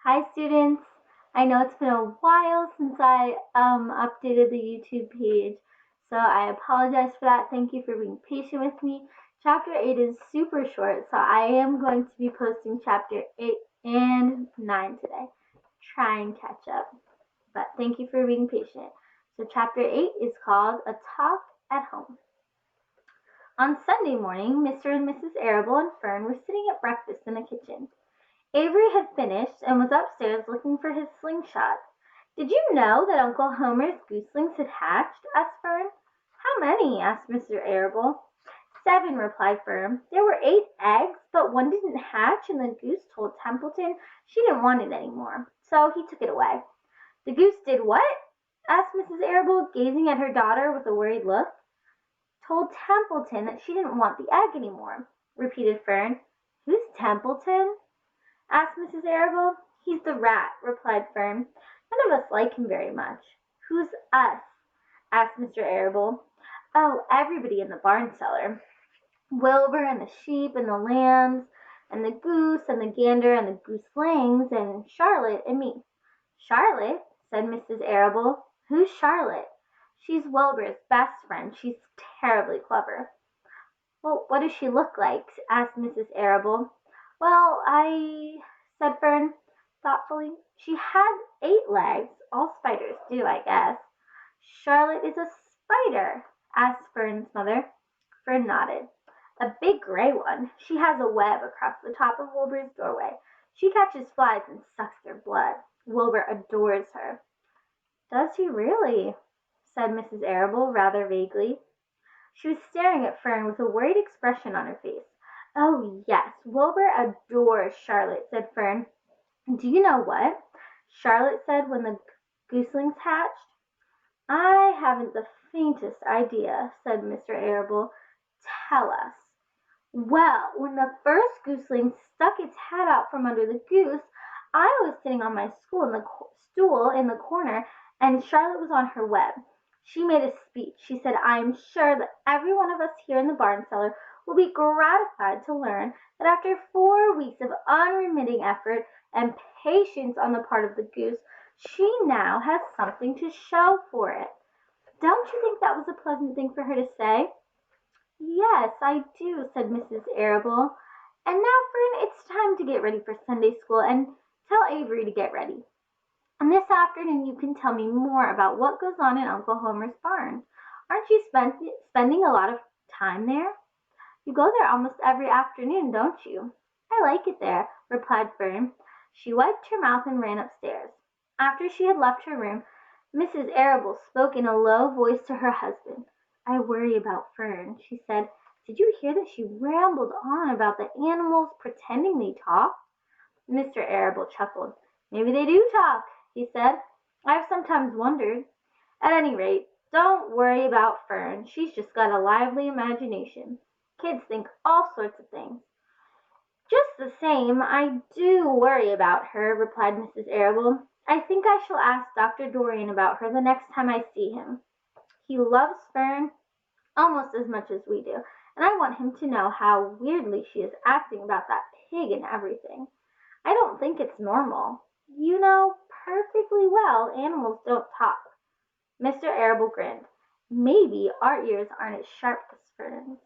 Hi students! I know it's been a while since I updated the YouTube page, so I apologize for that. Thank you for being patient with me. Chapter 8 is super short, so I am going to be posting Chapter 8 and 9 today. Try and catch up, but thank you for being patient. So Chapter 8 is called A Talk at Home. On Sunday morning, Mr. and Mrs. Arable and Fern were sitting at breakfast in the kitchen. Avery had finished and was upstairs looking for his slingshot. "Did you know that Uncle Homer's gooselings had hatched?" asked Fern. "How many?" asked Mr. Arable. "7," replied Fern. "There were 8 eggs, but one didn't hatch, and the goose told Templeton she didn't want it any more, so he took it away." "The goose did what?" asked Mrs. Arable, gazing at her daughter with a worried look. "Told Templeton that she didn't want the egg any more," repeated Fern. "Who's Templeton?" asked Mrs. Arable. "He's the rat," replied Fern. "None of us like him very much." "Who's us?" asked Mr. Arable. "Oh, everybody in the barn cellar. Wilbur and the sheep and the lambs and the goose and the gander and the gooselings and Charlotte and me." "Charlotte?" said Mrs. Arable. "Who's Charlotte?" "She's Wilbur's best friend. She's terribly clever." "Well, what does she look like?" asked Mrs. Arable. "Well, said Fern, thoughtfully. "She has 8 legs. All spiders do, I guess." "Charlotte is a spider?" asked Fern's mother. Fern nodded. "A big gray one. She has a web across the top of Wilbur's doorway. She catches flies and sucks their blood. Wilbur adores her." "Does he really?" said Mrs. Arable, rather vaguely. She was staring at Fern with a worried expression on her face. "Oh, yes, Wilbur adores Charlotte," said Fern. "Do you know what Charlotte said when the gooselings hatched?" "I haven't the faintest idea," said Mr. Arable. "Tell us." "Well, when the first gooseling stuck its head out from under the goose, I was sitting on my stool in the corner, and Charlotte was on her web. She made a speech. She said, 'I am sure that every one of us here in the barn cellar will be gratified to learn that after 4 weeks of unremitting effort and patience on the part of the goose, she now has something to show for it.' Don't you think that was a pleasant thing for her to say?" "Yes, I do," said Mrs. Arable. "And now, Fern, it's time to get ready for Sunday school, and tell Avery to get ready. And this afternoon you can tell me more about what goes on in Uncle Homer's barn. Aren't you spending a lot of time there? You go there almost every afternoon, don't you?" "I like it there," replied Fern. She wiped her mouth and ran upstairs. After she had left her room, Mrs. Arable spoke in a low voice to her husband. "I worry about Fern," she said. "Did you hear that she rambled on about the animals, pretending they talk?" Mr. Arable chuckled. "Maybe they do talk," he said. "I've sometimes wondered. At any rate, don't worry about Fern. She's just got a lively imagination. Kids think all sorts of things." "Just the same, I do worry about her," replied Mrs. Arable. "I think I shall ask Dr. Dorian about her the next time I see him. He loves Fern almost as much as we do, and I want him to know how weirdly she is acting about that pig and everything. I don't think it's normal. You know perfectly well animals don't talk." Mr. Arable grinned. "Maybe our ears aren't as sharp as Fern's."